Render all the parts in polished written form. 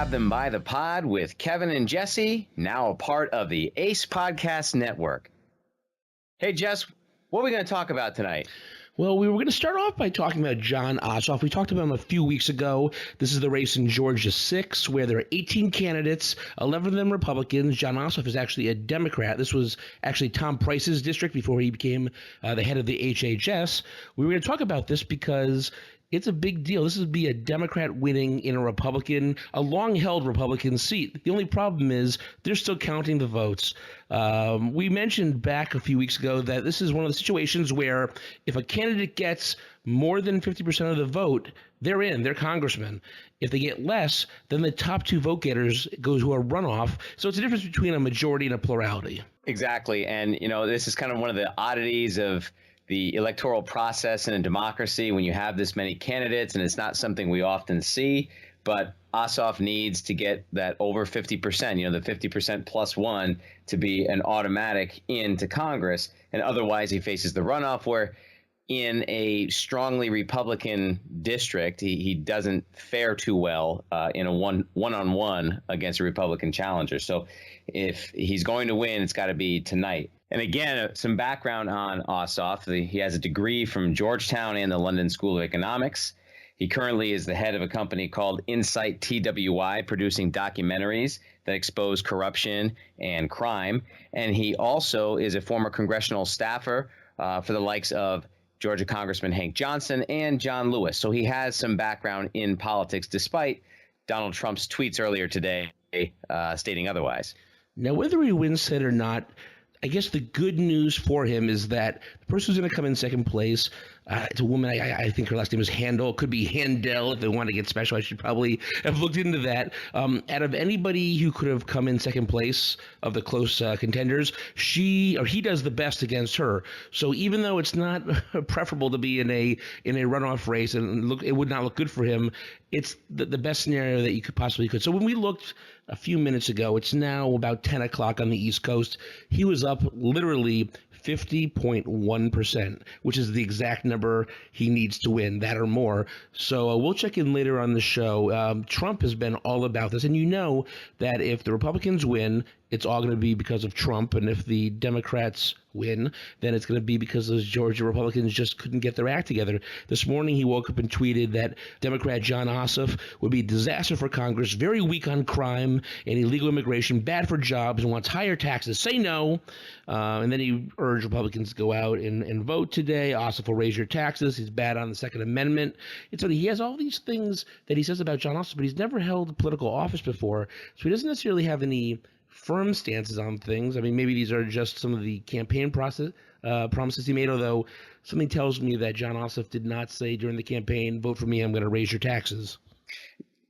Grab Them by the Pod with Kevin and Jesse, now a part of the Ace Podcast Network. Hey, Jess, what are we going to talk about tonight? Well, we were going to start off by talking about Jon Ossoff. We talked about him a few weeks ago. This is the race in Georgia 6, where there are 18 candidates, 11 of them Republicans. Jon Ossoff is actually a Democrat. This was actually Tom Price's district before he became the head of the HHS. We were going to talk about this because it's a big deal. This would be a Democrat winning in a long-held Republican seat. The only problem is they're still counting the votes. We mentioned back a few weeks ago that this is one of the situations where if a candidate gets more than 50% of the vote, they're congressmen. If they get less, then the top two vote getters go to a runoff. So it's a difference between a majority and a plurality. Exactly. And, this is kind of one of the oddities of the electoral process in a democracy when you have this many candidates, and it's not something we often see. But Ossoff needs to get that over 50%, the 50% plus one, to be an automatic into Congress. And otherwise, he faces the runoff where in a strongly Republican district, he doesn't fare too well in a one-on-one against a Republican challenger. So if he's going to win, it's got to be tonight. And again, some background on Ossoff. He has a degree from Georgetown and the London School of Economics. He currently is the head of a company called Insight TWI, producing documentaries that expose corruption and crime. And he also is a former congressional staffer for the likes of Georgia Congressman Hank Johnson and John Lewis. So he has some background in politics, despite Donald Trump's tweets earlier today stating otherwise. Now, whether he wins Senate or not, I guess the good news for him is that the person who's going to come in second place, it's a woman, I think her last name is Handel. It could be Handel if they want to get special. I should probably have looked into that. Out of anybody who could have come in second place of the close contenders, he does the best against her. So even though it's not preferable to be in a runoff race and it would not look good for him, it's the best scenario that you could. So when we looked a few minutes ago, it's now about 10 o'clock on the East Coast. He was up literally 50.1%, which is the exact number he needs to win, that or more. So we'll check in later on the show. Trump has been all about this, and you know that if the Republicans win, it's all going to be because of Trump, and if the Democrats win, then it's going to be because those Georgia Republicans just couldn't get their act together. This morning, he woke up and tweeted that Democrat Jon Ossoff would be a disaster for Congress, very weak on crime and illegal immigration, bad for jobs, and wants higher taxes. Say no. And then he urged Republicans to go out and vote today. Ossoff will raise your taxes. He's bad on the Second Amendment. It's funny, he has all these things that he says about Jon Ossoff, but he's never held political office before, so he doesn't necessarily have any firm stances on things. I mean, maybe these are just some of the campaign promises he made, although something tells me that Jon Ossoff did not say during the campaign, vote for me, I'm going to raise your taxes.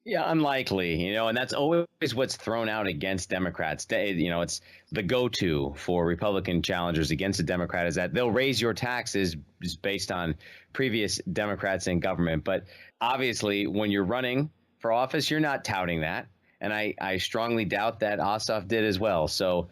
Yeah, unlikely, and that's always what's thrown out against Democrats. It's the go-to for Republican challengers against a Democrat is that they'll raise your taxes based on previous Democrats in government. But obviously, when you're running for office, you're not touting that. And I strongly doubt that Ossoff did as well. So,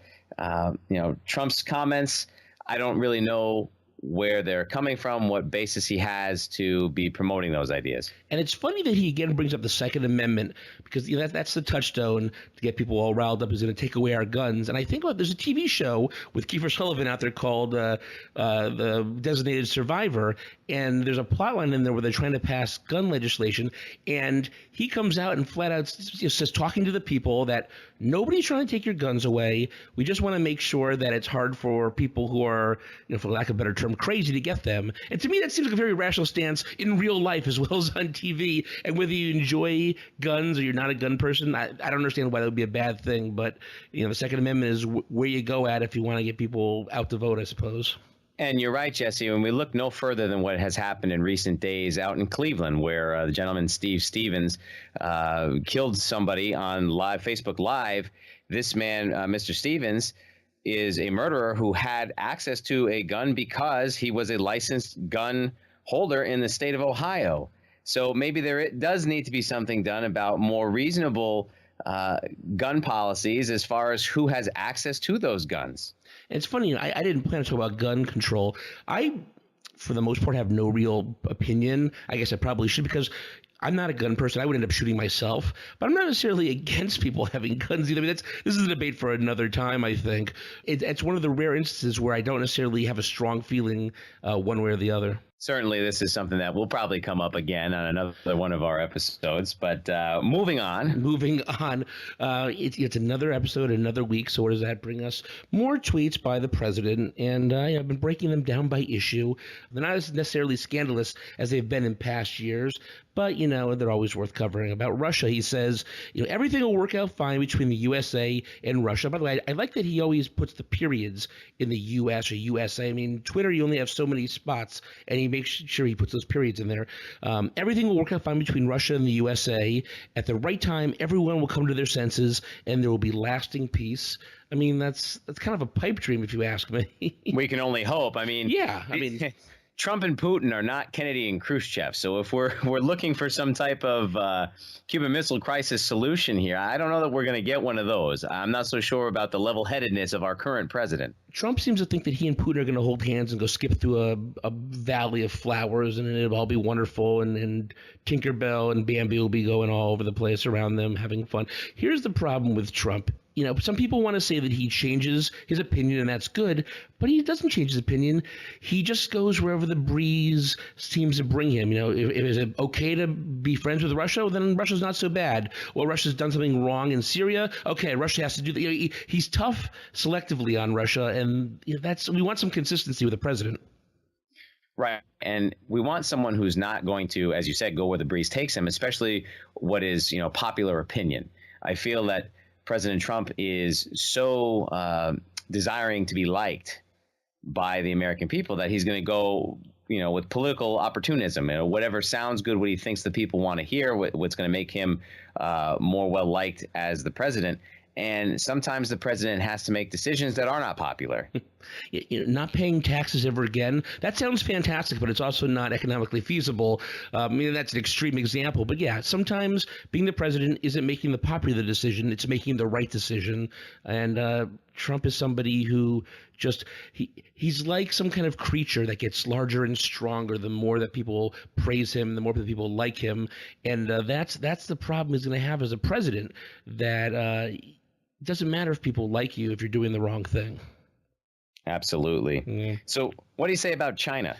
Trump's comments, I don't really know where they're coming from, what basis he has to be promoting those ideas. And it's funny that he again brings up the Second Amendment because that's the touchstone to get people all riled up, is going to take away our guns. And I think there's a TV show with Kiefer Sullivan out there called The Designated Survivor, and there's a plot line in there where they're trying to pass gun legislation, and he comes out and flat out says, talking to the people, that nobody's trying to take your guns away. We just want to make sure that it's hard for people who are, for lack of a better term, crazy to get them. And to me, that seems like a very rational stance in real life as well as on TV. And whether you enjoy guns or you're not a gun person, I don't understand why that would be a bad thing. But, the Second Amendment is where you go at if you want to get people out to vote, I suppose. And you're right, Jesse. When we look no further than what has happened in recent days out in Cleveland, where the gentleman Steve Stevens killed somebody on Facebook Live, this man, Mr. Stevens, is a murderer who had access to a gun because he was a licensed gun holder in the state of Ohio. So maybe there does need to be something done about more reasonable gun policies as far as who has access to those guns. And it's funny, I didn't plan to talk about gun control. I, for the most part, have no real opinion. I guess I probably should, because I'm not a gun person. I would end up shooting myself, but I'm not necessarily against people having guns either. I mean, this is a debate for another time, I think. It's one of the rare instances where I don't necessarily have a strong feeling one way or the other. Certainly, this is something that will probably come up again on another one of our episodes. But moving on. It's another episode, another week. So what does that bring us? More tweets by the president, and I've been breaking them down by issue. They're not as necessarily scandalous as they've been in past years, but, they're always worth covering. About Russia, he says, everything will work out fine between the USA and Russia. By the way, I like that he always puts the periods in the U.S. or USA. I mean, Twitter, you only have so many spots, and he makes sure he puts those periods in there. Everything will work out fine between Russia and the USA. At the right time, everyone will come to their senses, and there will be lasting peace. I mean, that's kind of a pipe dream, if you ask me. We can only hope. Trump and Putin are not Kennedy and Khrushchev. So if we're looking for some type of Cuban Missile Crisis solution here, I don't know that we're going to get one of those. I'm not so sure about the level-headedness of our current president. Trump seems to think that he and Putin are going to hold hands and go skip through a valley of flowers, and it'll all be wonderful, and Tinkerbell and Bambi will be going all over the place around them, having fun. Here's the problem with Trump. Some people want to say that he changes his opinion, and that's good, but he doesn't change his opinion. He just goes wherever the breeze seems to bring him. If it's okay to be friends with Russia, well, then Russia's not so bad. Well, Russia's done something wrong in Syria. Okay, Russia has to do that. He's tough selectively on Russia, and we want some consistency with the president. Right. And we want someone who's not going to, as you said, go where the breeze takes him, especially what is, popular opinion. I feel that President Trump is so desiring to be liked by the American people that he's going to go, with political opportunism, whatever sounds good, what he thinks the people want to hear, what's going to make him more well liked as the president. And sometimes the president has to make decisions that are not popular. Not paying taxes ever again. That sounds fantastic, but it's also not economically feasible. That's an extreme example. But yeah, sometimes being the president isn't making the popular decision. It's making the right decision. And Trump is somebody who he's like some kind of creature that gets larger and stronger the more that people praise him, the more that people like him. And that's the problem he's going to have as a president, that it doesn't matter if people like you if you're doing the wrong thing. Absolutely. Yeah. So what do you say about China?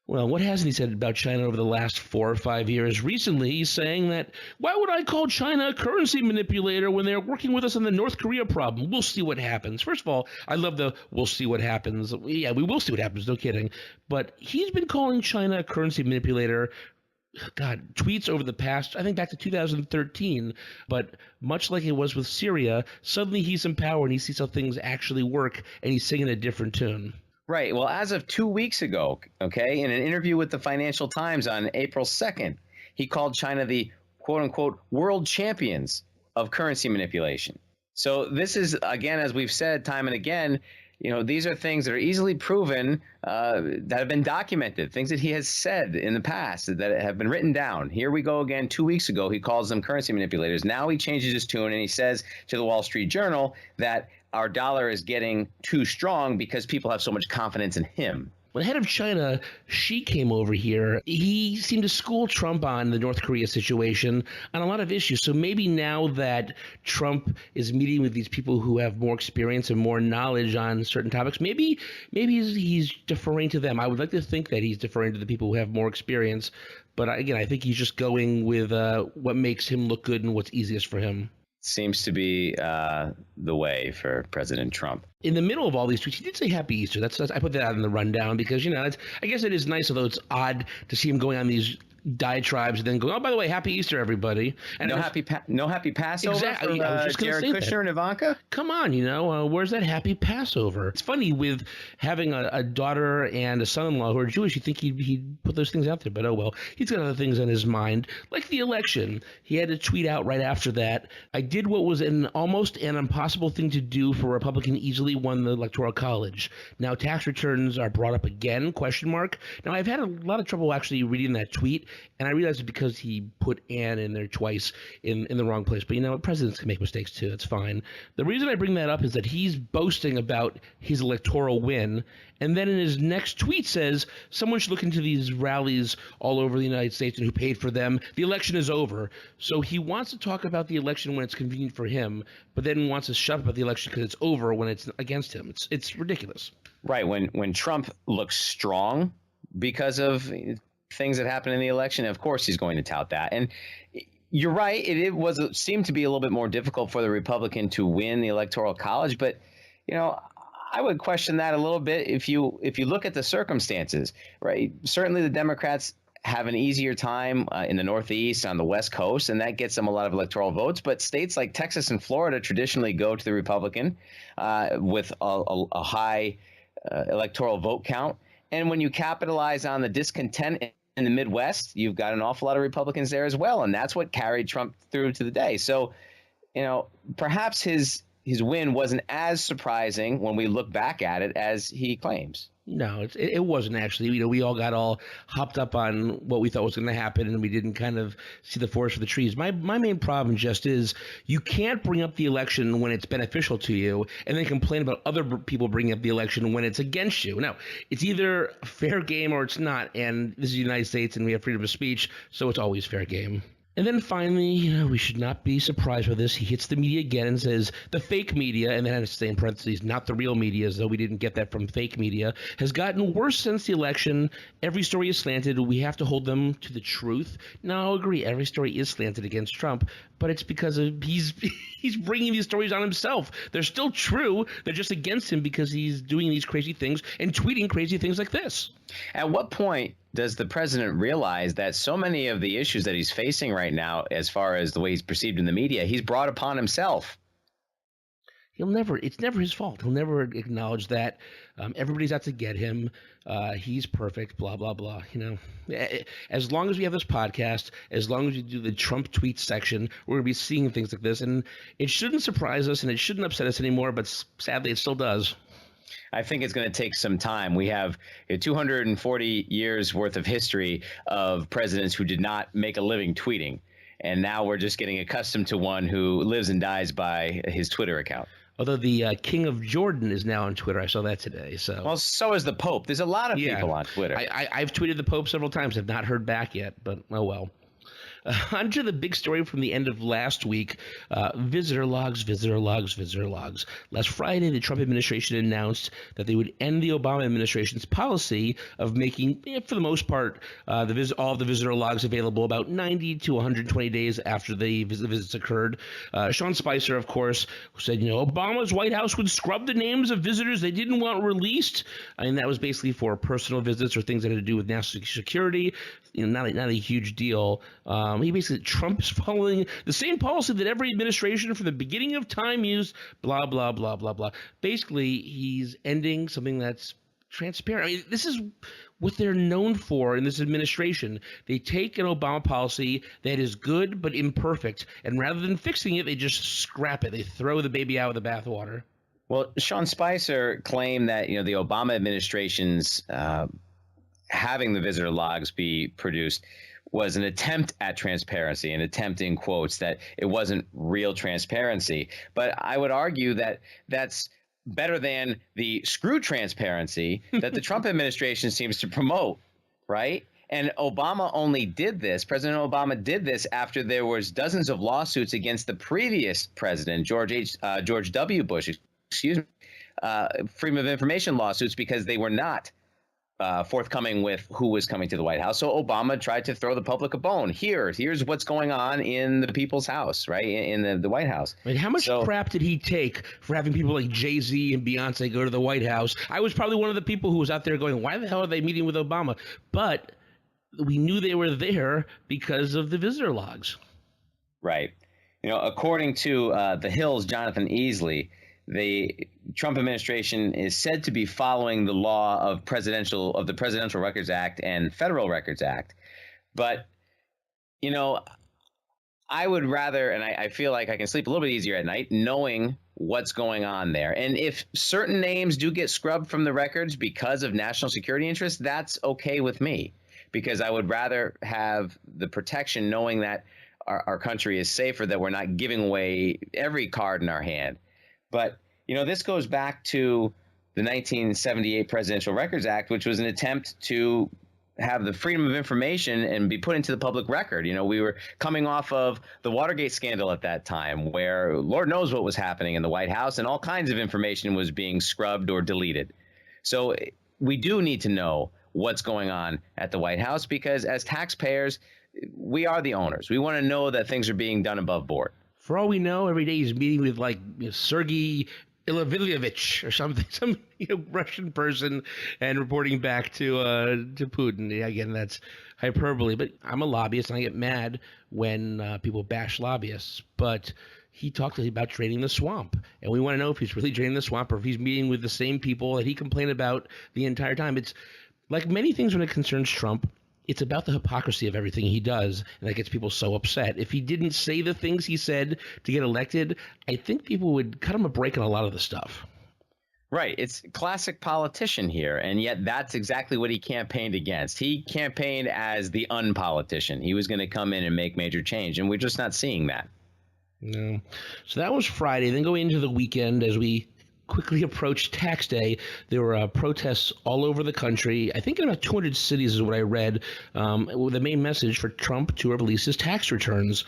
Well, what hasn't he said about China over the last 4 or 5 years? Recently, he's saying that, why would I call China a currency manipulator when they're working with us on the North Korea problem? We'll see what happens. First of all, I love the we'll see what happens. Yeah, we will see what happens. No kidding. But he's been calling China a currency manipulator, tweets over the past, I think back to 2013, but much like it was with Syria, suddenly he's in power and he sees how things actually work, and he's singing a different tune. Right. Well, as of 2 weeks ago, in an interview with the Financial Times on April 2nd, he called China the quote-unquote world champions of currency manipulation. So this is, again, as we've said time and again, these are things that are easily proven, that have been documented, things that he has said in the past that have been written down. Here we go again. 2 weeks ago, he calls them currency manipulators. Now he changes his tune and he says to the Wall Street Journal that our dollar is getting too strong because people have so much confidence in him. When the head of China, Xi, came over here, he seemed to school Trump on the North Korea situation on a lot of issues. So maybe now that Trump is meeting with these people who have more experience and more knowledge on certain topics, maybe he's deferring to them. I would like to think that he's deferring to the people who have more experience. But again, I think he's just going with what makes him look good and what's easiest for him. Seems to be the way for President Trump. In the middle of all these tweets, he did say Happy Easter. That's I put that out in the rundown because, I guess it is nice, although it's odd to see him going on these diatribes and then going, oh, by the way, Happy Easter, everybody. And no happy Passover exactly, for Jared Kushner and Ivanka? Come on, where's that happy Passover? It's funny with having a daughter and a son-in-law who are Jewish, you think he'd put those things out there, but oh well. He's got other things on his mind, like the election. He had to tweet out right after that, I did what was almost an impossible thing to do for a Republican easily really won the Electoral College. Now, tax returns are brought up again, question mark. Now, I've had a lot of trouble actually reading that tweet, and I realized it's because he put Ann in there twice in the wrong place. But, presidents can make mistakes too. It's fine. The reason I bring that up is that he's boasting about his electoral win, and then in his next tweet says, someone should look into these rallies all over the United States and who paid for them. The election is over. So he wants to talk about the election when it's convenient for him, but then wants to shut up about the election because it's over when it's against him. It's ridiculous. Right. When Trump looks strong because of things that happened in the election, of course he's going to tout that. And you're right. It seemed to be a little bit more difficult for the Republican to win the Electoral College. But, I would question that a little bit if you look at the circumstances, right? Certainly the Democrats have an easier time in the Northeast, on the West Coast, and that gets them a lot of electoral votes. But states like Texas and Florida traditionally go to the Republican with a high electoral vote count. And when you capitalize on the discontent in the Midwest, you've got an awful lot of Republicans there as well. And that's what carried Trump through to the day. So, perhaps his win wasn't as surprising when we look back at it as he claims. No, it wasn't actually. We all got all hopped up on what we thought was going to happen, and we didn't kind of see the forest for the trees. My main problem just is you can't bring up the election when it's beneficial to you and then complain about other people bringing up the election when it's against you. No, it's either fair game or it's not, and this is the United States, and we have freedom of speech, so it's always fair game. And then finally, we should not be surprised by this. He hits the media again and says, the fake media, and then has to say in parentheses, not the real media, as though we didn't get that from fake media, has gotten worse since the election. Every story is slanted. We have to hold them to the truth. Now, I'll agree, every story is slanted against Trump, but it's because he's bringing these stories on himself. They're still true. They're just against him because he's doing these crazy things and tweeting crazy things like this. At what point does the president realize that so many of the issues that he's facing right now, as far as the way he's perceived in the media, he's brought upon himself? It's never his fault. He'll never acknowledge that. Everybody's out to get him. He's perfect, blah, blah, blah. As long as we have this podcast, as long as we do the Trump tweet section, we're going to be seeing things like this. And it shouldn't surprise us and it shouldn't upset us anymore, but sadly it still does. I think it's going to take some time. We have 240 years worth of history of presidents who did not make a living tweeting. And now we're just getting accustomed to one who lives and dies by his Twitter account. Although the King of Jordan is now on Twitter. I saw that today. Well, so is the Pope. There's a lot of people on Twitter. I've tweeted the Pope several times. I've not heard back yet, but oh well. On to the big story from the end of last week, visitor logs. Last Friday, the Trump administration announced that they would end the Obama administration's policy of making, for the most part, all of the visitor logs available about 90 to 120 days after the visits occurred. Sean Spicer, of course, said, Obama's White House would scrub the names of visitors they didn't want released. And that was basically for personal visits or things that had to do with national security. Not a huge deal. Trump is following the same policy that every administration from the beginning of time used, blah, blah, blah, blah, blah. Basically, he's ending something that's transparent. This is what they're known for in this administration. They take an Obama policy that is good but imperfect, and rather than fixing it, they just scrap it. They throw the baby out with the bathwater. Well, Sean Spicer claimed that, the Obama administration's having the visitor logs be produced was an attempt at transparency, an attempt in quotes, that it wasn't real transparency. But I would argue that that's better than the screw transparency that the Trump administration seems to promote, right? And President Obama did this after there was dozens of lawsuits against the previous president, George W. Bush, freedom of information lawsuits, because they were not forthcoming with who was coming to the White House. So Obama tried to throw the public a bone. Here's what's going on in the people's house, right? In the White House. Right. How much crap did he take for having people like Jay-Z and Beyonce go to the White House? I was probably one of the people who was out there going, why the hell are they meeting with Obama? But we knew they were there because of the visitor logs. Right. According to The Hill's Jonathan Easley, the Trump administration is said to be following the law of the Presidential Records Act and Federal Records Act. But, I would rather, and I feel like I can sleep a little bit easier at night knowing what's going on there. And if certain names do get scrubbed from the records because of national security interests, that's okay with me, because I would rather have the protection knowing that our country is safer, that we're not giving away every card in our hand. But, this goes back to the 1978 Presidential Records Act, which was an attempt to have the freedom of information and be put into the public record. We were coming off of the Watergate scandal at that time, where Lord knows what was happening in the White House, and all kinds of information was being scrubbed or deleted. So we do need to know what's going on at the White House, because as taxpayers, we are the owners. We want to know that things are being done above board. For all we know, every day he's meeting with Sergei Ilyevich or something, some Russian person, and reporting back to Putin. Yeah, again, that's hyperbole, but I'm a lobbyist and I get mad when people bash lobbyists. But he talked about draining the swamp, and we want to know if he's really draining the swamp or if he's meeting with the same people that he complained about the entire time. It's like many things when it concerns Trump. It's about the hypocrisy of everything he does, and that gets people so upset. If he didn't say the things he said to get elected, I think people would cut him a break on a lot of the stuff. Right. It's classic politician here, and yet that's exactly what he campaigned against. He campaigned as the unpolitician. He was going to come in and make major change, and we're just not seeing that. No. So that was Friday. Then going into the weekend, as we quickly approached tax day, there were protests all over the country. I think in about 200 cities is what I read, with the main message for Trump to release his tax returns.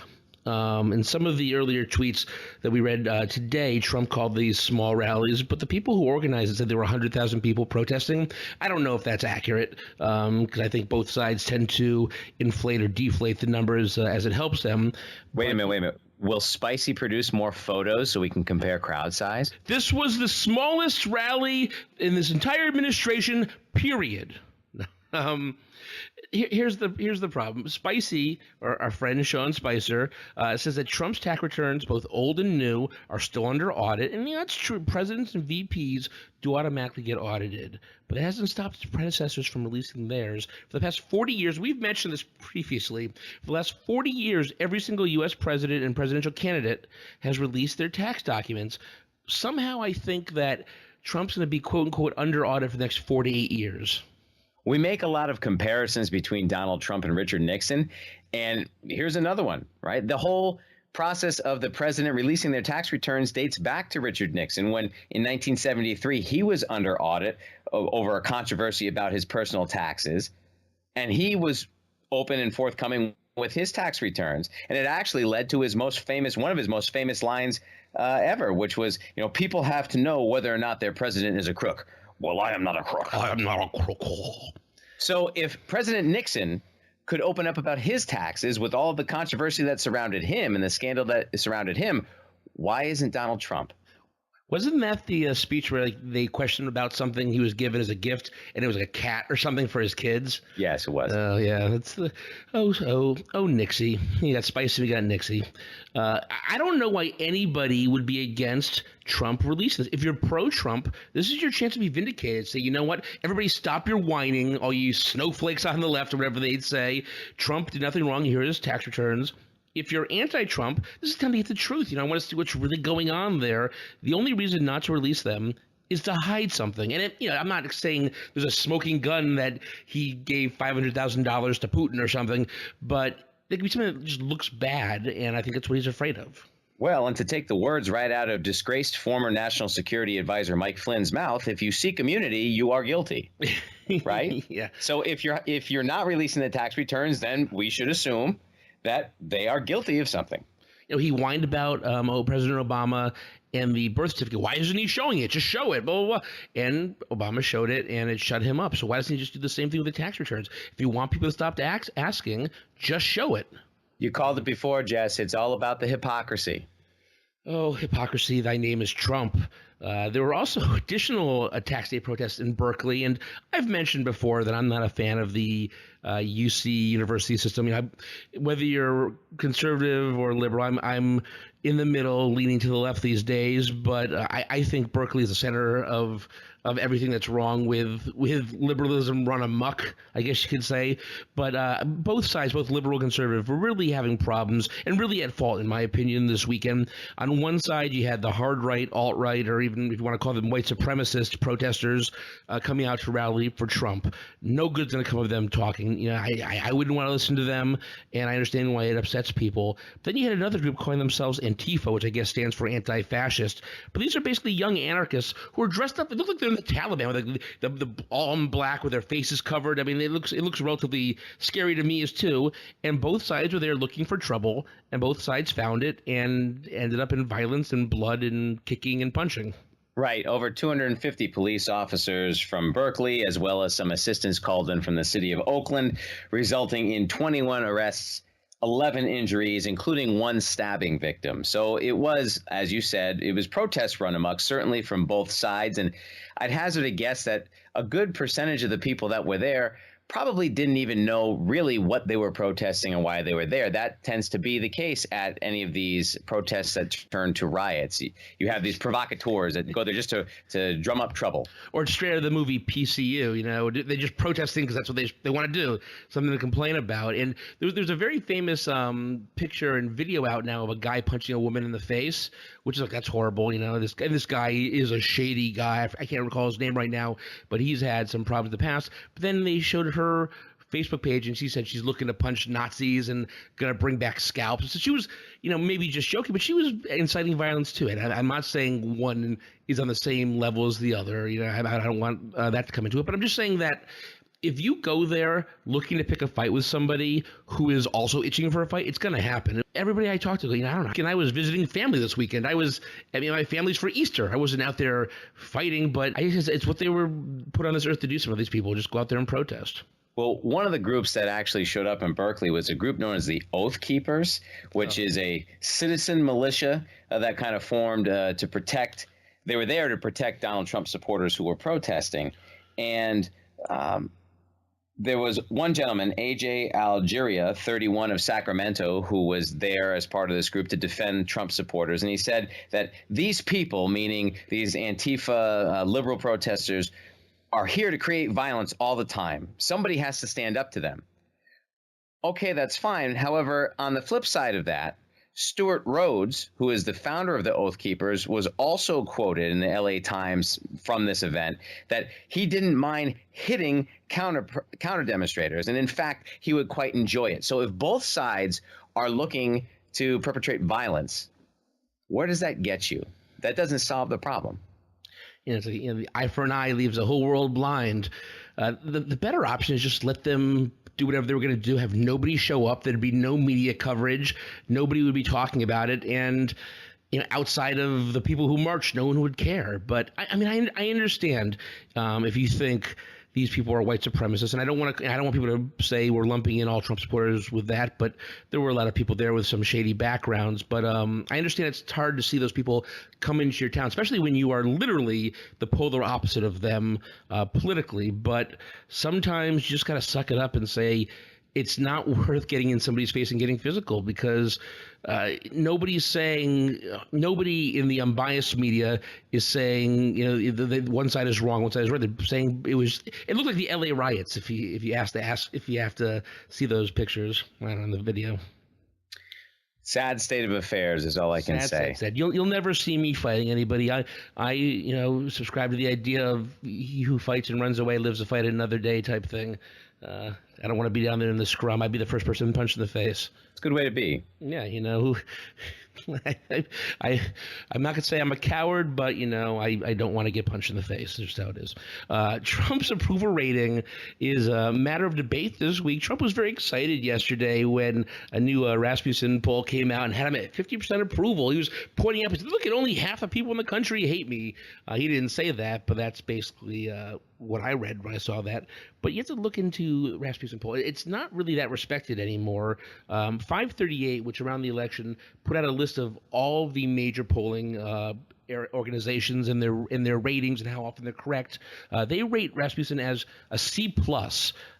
In some of the earlier tweets that we read today, Trump called these small rallies, but the people who organized it said there were 100,000 people protesting. I don't know if that's accurate, because I think both sides tend to inflate or deflate the numbers as it helps them. Wait a minute. Will Spicy produce more photos so we can compare crowd size? This was the smallest rally in this entire administration, period. Here's the problem. Spicy, or our friend Sean Spicer, says that Trump's tax returns, both old and new, are still under audit. And that's true. Presidents and VPs do automatically get audited. But it hasn't stopped its predecessors from releasing theirs. For the past 40 years, we've mentioned this previously, for the last 40 years, every single U.S. president and presidential candidate has released their tax documents. Somehow I think that Trump's going to be, quote-unquote, under audit for the next 4 to 8 years. We make a lot of comparisons between Donald Trump and Richard Nixon. And here's another one, right? The whole process of the president releasing their tax returns dates back to Richard Nixon, when in 1973 he was under audit over a controversy about his personal taxes. And he was open and forthcoming with his tax returns. And it actually led to one of his most famous lines ever, which was, people have to know whether or not their president is a crook. Well, I am not a crook. I am not a crook. So if President Nixon could open up about his taxes with all of the controversy that surrounded him and the scandal that surrounded him, why isn't Donald Trump? Wasn't that the speech where they questioned about something he was given as a gift, and it was like a cat or something for his kids? Yes, it was. Oh, yeah. That's the Nixie. You got Spicy, we got Nixie. I don't know why anybody would be against Trump releasing this. If you're pro-Trump, this is your chance to be vindicated. Say, you know what? Everybody stop your whining, all you snowflakes on the left or whatever they'd say. Trump did nothing wrong. Here are his tax returns. If you're anti-Trump, this is time to get the truth. I want to see what's really going on there. The only reason not to release them is to hide something. And I'm not saying there's a smoking gun that he gave $500,000 to Putin or something, but it could be something that just looks bad, and I think that's what he's afraid of. Well, and to take the words right out of disgraced former National Security Advisor Mike Flynn's mouth, if you seek immunity, you are guilty, right? Yeah. So if you're not releasing the tax returns, then we should assume that they are guilty of something. He whined about President Obama and the birth certificate. Why isn't he showing it? Just show it, blah, blah, blah. And Obama showed it, and it shut him up. So why doesn't he just do the same thing with the tax returns? If you want people to stop asking, just show it. You called it before, Jess. It's all about the hypocrisy. Oh, hypocrisy, thy name is Trump. There were also additional tax day protests in Berkeley, and I've mentioned before that I'm not a fan of the UC university system. Whether you're conservative or liberal, I'm in the middle, leaning to the left these days. But I think Berkeley is the center of everything that's wrong with liberalism run amok, I guess you could say. But both sides, both liberal and conservative, were really having problems and really at fault, in my opinion, this weekend. On one side, you had the hard right, alt right, or even if you want to call them white supremacist protesters coming out to rally for Trump. No good's going to come of them talking. You know, I wouldn't want to listen to them, and I understand why it upsets people. Then you had another group calling themselves Antifa, which I guess stands for anti-fascist. But these are basically young anarchists who are dressed up. They look like they're the Taliban, with the all in black with their faces covered. I mean, it looks relatively scary to me as too. And both sides were there looking for trouble, and both sides found it and ended up in violence and blood and kicking and punching. Right. Over 250 police officers from Berkeley, as well as some assistants called in from the city of Oakland, resulting in 21 arrests, 11 injuries, including one stabbing victim. So it was, as you said, it was protests run amok, certainly from both sides. And I'd hazard a guess that a good percentage of the people that were there probably didn't even know really what they were protesting and why they were there. That tends to be the case at any of these protests that turn to riots. You have these provocateurs that go there just to drum up trouble. Or straight out of the movie PCU, you know, they just protesting because that's what they want to do, something to complain about. And there's a very famous picture and video out now of a guy punching a woman in the face, which is like, that's horrible. You know, this guy is a shady guy. I can't recall his name right now, but he's had some problems in the past. But then they showed her Facebook page, and she said she's looking to punch Nazis and gonna bring back scalps. So she was, you know, maybe just joking, but she was inciting violence too. And I'm not saying one is on the same level as the other. You know, I don't want that to come into it, but I'm just saying that if you go there looking to pick a fight with somebody who is also itching for a fight, it's going to happen. Everybody I talked to, you know, I don't know. And I was visiting family this weekend. My family's for Easter. I wasn't out there fighting, but it's what they were put on this earth to do. Some of these people just go out there and protest. Well, one of the groups that actually showed up in Berkeley was a group known as the Oath Keepers, which is a citizen militia that kind of formed to protect. They were there to protect Donald Trump supporters who were protesting. And there was one gentleman, AJ Algeria, 31 of Sacramento, who was there as part of this group to defend Trump supporters. And he said that these people, meaning these Antifa liberal protesters, are here to create violence all the time. Somebody has to stand up to them. Okay, that's fine. However, on the flip side of that, Stuart Rhodes, who is the founder of the Oath Keepers, was also quoted in the LA Times from this event that he didn't mind hitting counter demonstrators. And in fact, he would quite enjoy it. So if both sides are looking to perpetrate violence, where does that get you? That doesn't solve the problem. You know, it's like, you know, the eye for an eye leaves the whole world blind. The better option is just let them do whatever they were going to do, have nobody show up. There'd be no media coverage. Nobody would be talking about it. And, you know, outside of the people who marched, no one would care. But I mean, I understand if you think these people are white supremacists, and I don't want people to say we're lumping in all Trump supporters with that, but there were a lot of people there with some shady backgrounds. But I understand it's hard to see those people come into your town, especially when you are literally the polar opposite of them politically. But sometimes you just got to suck it up and say it's not worth getting in somebody's face and getting physical, because nobody in the unbiased media is saying, you know, one side is wrong, one side is right. They're saying it looked like the LA riots if you have to see those pictures right on the video. Sad state of affairs is all I can say. Sad. You'll never see me fighting anybody. I you know, subscribe to the idea of he who fights and runs away lives to fight another day type thing. I don't want to be down there in the scrum. I'd be the first person punched in the face. It's a good way to be. Yeah, you know, I'm not going to say I'm a coward, but, you know, I don't want to get punched in the face. That's just how it is. Trump's approval rating is a matter of debate this week. Trump was very excited yesterday when a new Rasmussen poll came out and had him at 50% approval. He was pointing up, he said, look, at only half the people in the country hate me. He didn't say that, but that's basically what I read when I saw that. But you have to look into Rasmussen poll. It's not really that respected anymore. 538, which around the election put out a list of all the major polling organizations and their ratings and how often they're correct. They rate Rasmussen as a C+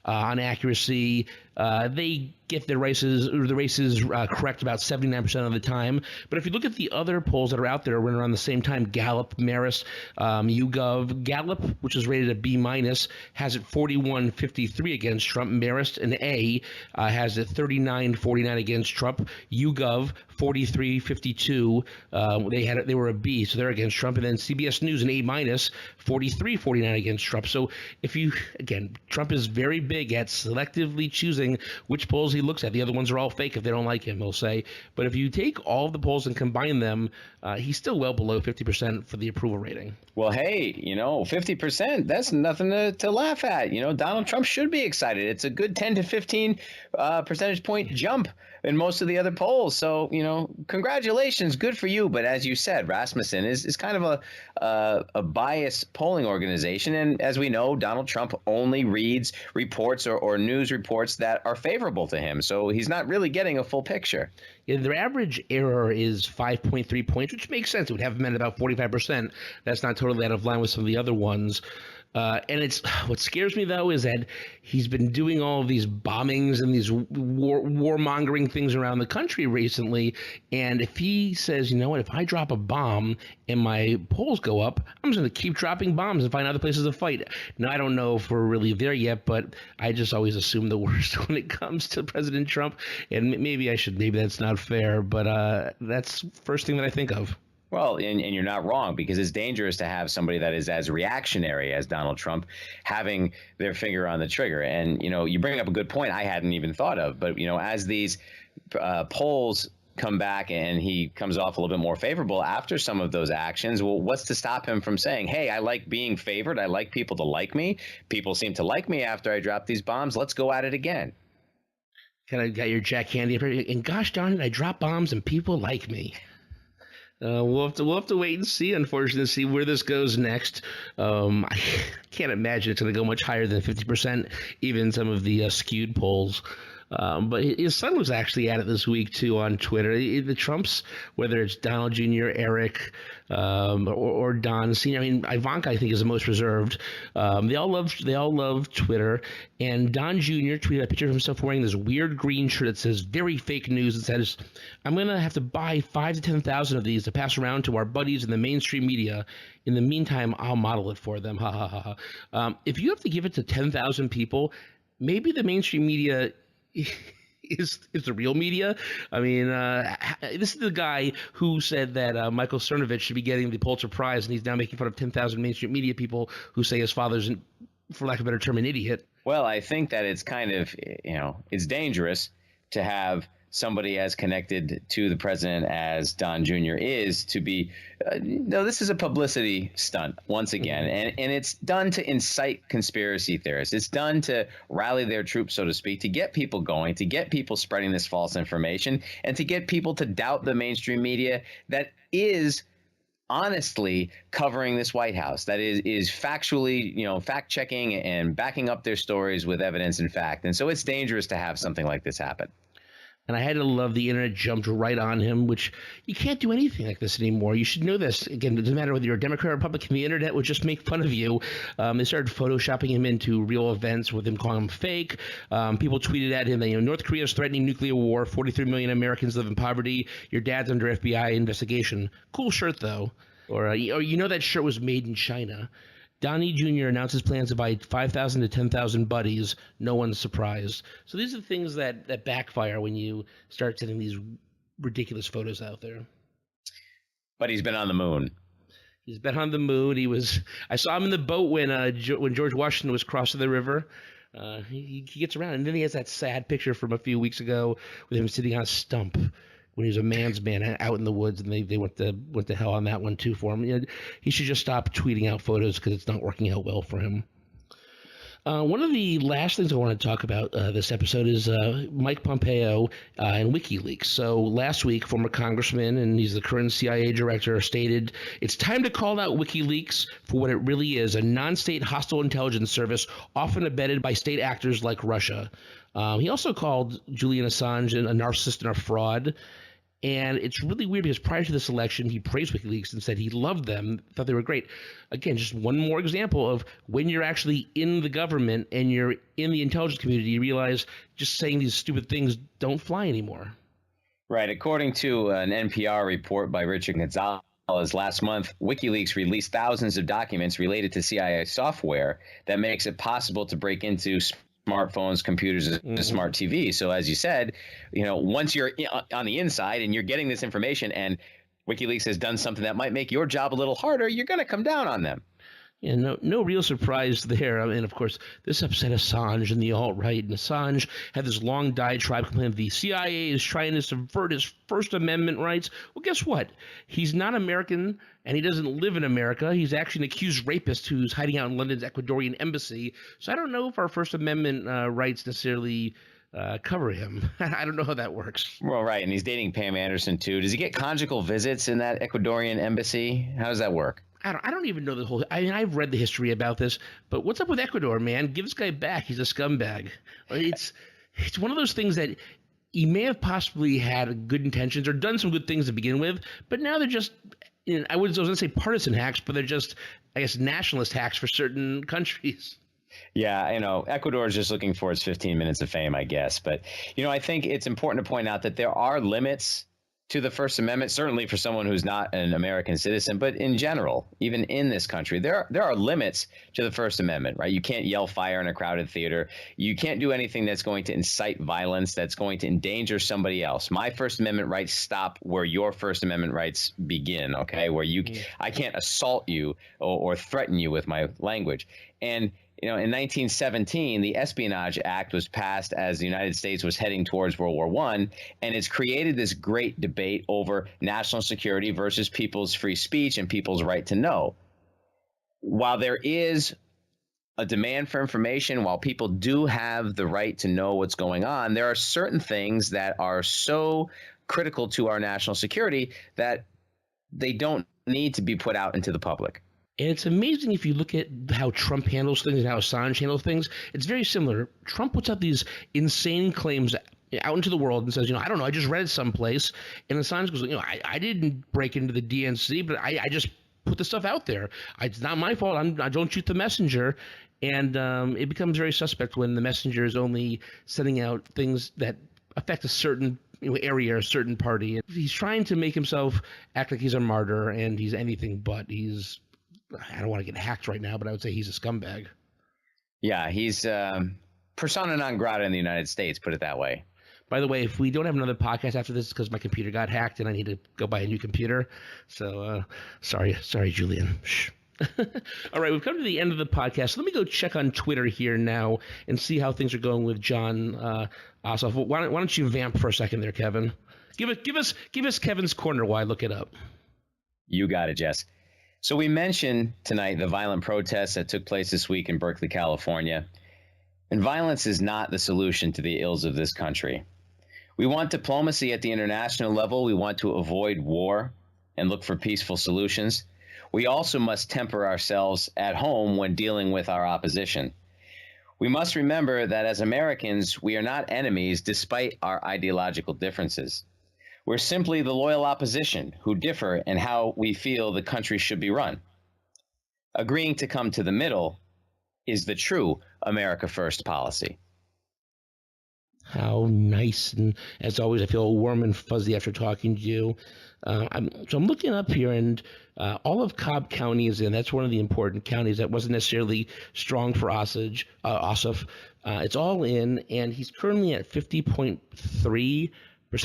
on accuracy, They get the races correct about 79% of the time. But if you look at the other polls that are out there running around the same time, Gallup, Marist, YouGov, Gallup, which is rated a B minus, has it 41-53 against Trump. Marist, an A, has it 39-49 against Trump. YouGov, 43-52. They were a B, so they're against Trump. And then CBS News, an A minus, 43-49 against Trump. So Trump is very big at selectively choosing which polls he looks at. The other ones are all fake if they don't like him, they'll say. But if you take all of the polls and combine them, he's still well below 50% for the approval rating. Well, hey, 50%, that's nothing to laugh at. Donald Trump should be excited. It's a good 10 to 15 percentage point jump in most of the other polls. So, congratulations. Good for you. But as you said, Rasmussen is kind of a biased polling organization. And as we know, Donald Trump only reads reports or news reports that are favorable to him. So he's not really getting a full picture. Yeah, their average error is 5.3 points, which makes sense. It would have them at about 45%. That's not totally out of line with some of the other ones. And what scares me, though, is that he's been doing all of these bombings and these warmongering things around the country recently. And if he says, if I drop a bomb and my polls go up, I'm just going to keep dropping bombs and find other places to fight. Now, I don't know if we're really there yet, but I just always assume the worst when it comes to President Trump. And maybe that's not fair, but that's the first thing that I think of. Well, and you're not wrong, because it's dangerous to have somebody that is as reactionary as Donald Trump having their finger on the trigger. And, you bring up a good point I hadn't even thought of. But, as these polls come back and he comes off a little bit more favorable after some of those actions, well, what's to stop him from saying, hey, I like being favored. I like people to like me. People seem to like me after I drop these bombs. Let's go at it again. Kind of got your Jack Handy up here. And gosh darn it, I drop bombs and people like me. We'll have to wait and see, unfortunately, to see where this goes next. I can't imagine it's going to go much higher than 50%, even some of the skewed polls. But his son was actually at it this week, too, on Twitter. The Trumps, whether it's Donald Jr., Eric, or Don Sr. I mean, Ivanka, I think, is the most reserved. They all love Twitter. And Don Jr. tweeted a picture of himself wearing this weird green shirt that says "Very Fake News." It says, "I'm going to have to buy 5,000 to 10,000 of these to pass around to our buddies in the mainstream media. In the meantime, I'll model it for them." Ha ha ha ha. If you have to give it to 10,000 people, maybe the mainstream media is the real media. I mean, this is the guy who said that Michael Cernovich should be getting the Pulitzer Prize, and he's now making fun of 10,000 mainstream media people who say his father's, for lack of a better term, an idiot. Well, I think that it's kind of, it's dangerous to have somebody as connected to the president as Don Jr. is to be this is a publicity stunt once again. And it's done to incite conspiracy theorists. It's done to rally their troops, so to speak, to get people going, to get people spreading this false information, and to get people to doubt the mainstream media that is honestly covering this White House, that is factually, fact checking and backing up their stories with evidence and fact. And so it's dangerous to have something like this happen. And I had to love the internet jumped right on him, which you can't do anything like this anymore. You should know this. Again, it doesn't matter whether you're a Democrat or Republican, the internet would just make fun of you. They started photoshopping him into real events with him calling him fake. People tweeted at him that, North Korea is threatening nuclear war. 43 million Americans live in poverty. Your dad's under FBI investigation. Cool shirt, though. Or that shirt was made in China. Donnie Jr. announces plans to buy 5,000 to 10,000 buddies. No one's surprised. So these are the things that backfire when you start sending these ridiculous photos out there. But he's been on the moon. He's been on the moon. I saw him in the boat when George Washington was crossing the river. He gets around, and then he has that sad picture from a few weeks ago with him sitting on a stump when he was a man's man out in the woods, and they went to hell on that one too for him. He should just stop tweeting out photos because it's not working out well for him. One of the last things I want to talk about this episode is Mike Pompeo and WikiLeaks. So last week, former congressman, and he's the current CIA director, stated it's time to call out WikiLeaks for what it really is, a non-state hostile intelligence service often abetted by state actors like Russia. He also called Julian Assange a narcissist and a fraud. And it's really weird because prior to this election, he praised WikiLeaks and said he loved them, thought they were great. Again, just one more example of when you're actually in the government and you're in the intelligence community, you realize just saying these stupid things don't fly anymore. Right. According to an NPR report by Richard Gonzalez last month, WikiLeaks released thousands of documents related to CIA software that makes it possible to break into smartphones, computers, and smart TVs. So as you said, once you're on the inside and you're getting this information and WikiLeaks has done something that might make your job a little harder, you're going to come down on them. Yeah, no real surprise there. I mean, of course, this upset Assange and the alt-right. And Assange had this long diatribe complaining the CIA is trying to subvert his First Amendment rights. Well, guess what? He's not American, and he doesn't live in America. He's actually an accused rapist who's hiding out in London's Ecuadorian embassy. So I don't know if our First Amendment rights necessarily cover him. I don't know how that works. Well, right, and he's dating Pam Anderson, too. Does he get conjugal visits in that Ecuadorian embassy? How does that work? I don't even know the whole. I mean, I've read the history about this, but what's up with Ecuador, man? Give this guy back. He's a scumbag. It's one of those things that he may have possibly had good intentions or done some good things to begin with, but now they're just. I was going to say partisan hacks, but they're just, I guess, nationalist hacks for certain countries. Yeah, Ecuador is just looking for its 15 minutes of fame, I guess. But, I think it's important to point out that there are limits to the First Amendment, certainly for someone who's not an American citizen, but in general, even in this country, there are limits to the First Amendment, right? You can't yell fire in a crowded theater. You can't do anything that's going to incite violence, that's going to endanger somebody else. My First Amendment rights stop where your First Amendment rights begin, okay? Where I can't assault you or threaten you with my language. And in 1917, the Espionage Act was passed as the United States was heading towards World War I, and it's created this great debate over national security versus people's free speech and people's right to know. While there is a demand for information, while people do have the right to know what's going on, there are certain things that are so critical to our national security that they don't need to be put out into the public. And it's amazing if you look at how Trump handles things and how Assange handles things. It's very similar. Trump puts out these insane claims out into the world and says, I don't know, I just read it someplace. And Assange goes, I didn't break into the DNC, but I just put the stuff out there. It's not my fault. I don't shoot the messenger. And it becomes very suspect when the messenger is only sending out things that affect a certain area, a certain party. And he's trying to make himself act like he's a martyr, and he's anything but. I don't want to get hacked right now, but I would say he's a scumbag. Yeah, he's persona non grata in the United States, put it that way. By the way, if we don't have another podcast after this, it's because my computer got hacked and I need to go buy a new computer. So sorry, Julian. Shh. All right, we've come to the end of the podcast. So let me go check on Twitter here now and see how things are going with John Ossoff. Why don't you vamp for a second there, Kevin? Give us Kevin's corner while I look it up. You got it, Jess. So we mentioned tonight the violent protests that took place this week in Berkeley, California. And violence is not the solution to the ills of this country. We want diplomacy at the international level. We want to avoid war and look for peaceful solutions. We also must temper ourselves at home when dealing with our opposition. We must remember that as Americans, we are not enemies despite our ideological differences. We're simply the loyal opposition who differ in how we feel the country should be run. Agreeing to come to the middle is the true America First policy. How nice. And as always, I feel warm and fuzzy after talking to you. I'm looking up here, and all of Cobb County is in. That's one of the important counties that wasn't necessarily strong for Ossoff. It's all in, and he's currently at 50.3%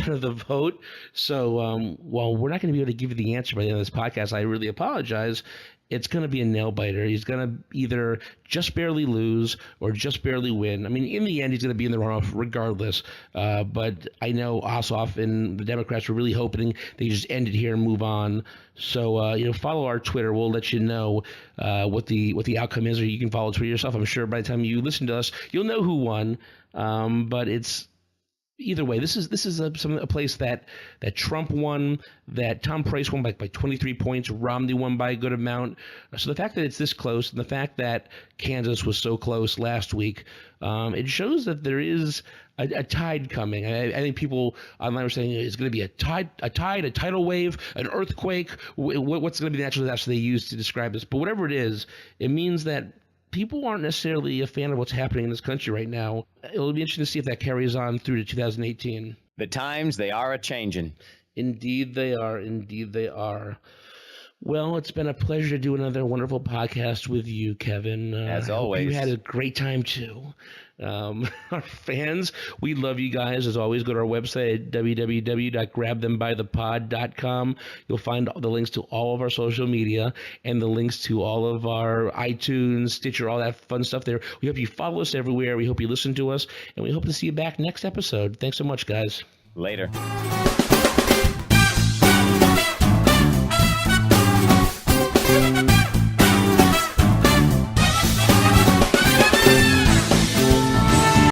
of the vote. So while we're not going to be able to give you the answer by the end of this podcast, I really apologize. It's going to be a nail biter. He's going to either just barely lose or just barely win. I mean, in the end, he's going to be in the runoff regardless. But I know Ossoff and the Democrats were really hoping they just end it here and move on. So, follow our Twitter. We'll let you know what the outcome is, or you can follow Twitter yourself. I'm sure by the time you listen to us, you'll know who won. But it's Either way, this is a place that Trump won, that Tom Price won by 23 points, Romney won by a good amount. So the fact that it's this close, and the fact that Kansas was so close last week, it shows that there is a tide coming. I think people online are saying it's going to be a tidal wave, an earthquake. What's going to be the natural disaster they use to describe this? But whatever it is, it means that people aren't necessarily a fan of what's happening in this country right now. It'll be interesting to see if that carries on through to 2018. The times, they are a-changing. Indeed they are. Indeed they are. Well, it's been a pleasure to do another wonderful podcast with you, Kevin. As always. You had a great time, too. Our fans, we love you guys. As always, go to our website at www.grabthembythepod.com. You'll find the links to all of our social media and the links to all of our iTunes, Stitcher, all that fun stuff there. We hope you follow us everywhere. We hope you listen to us, and we hope to see you back next episode. Thanks so much, guys. Later.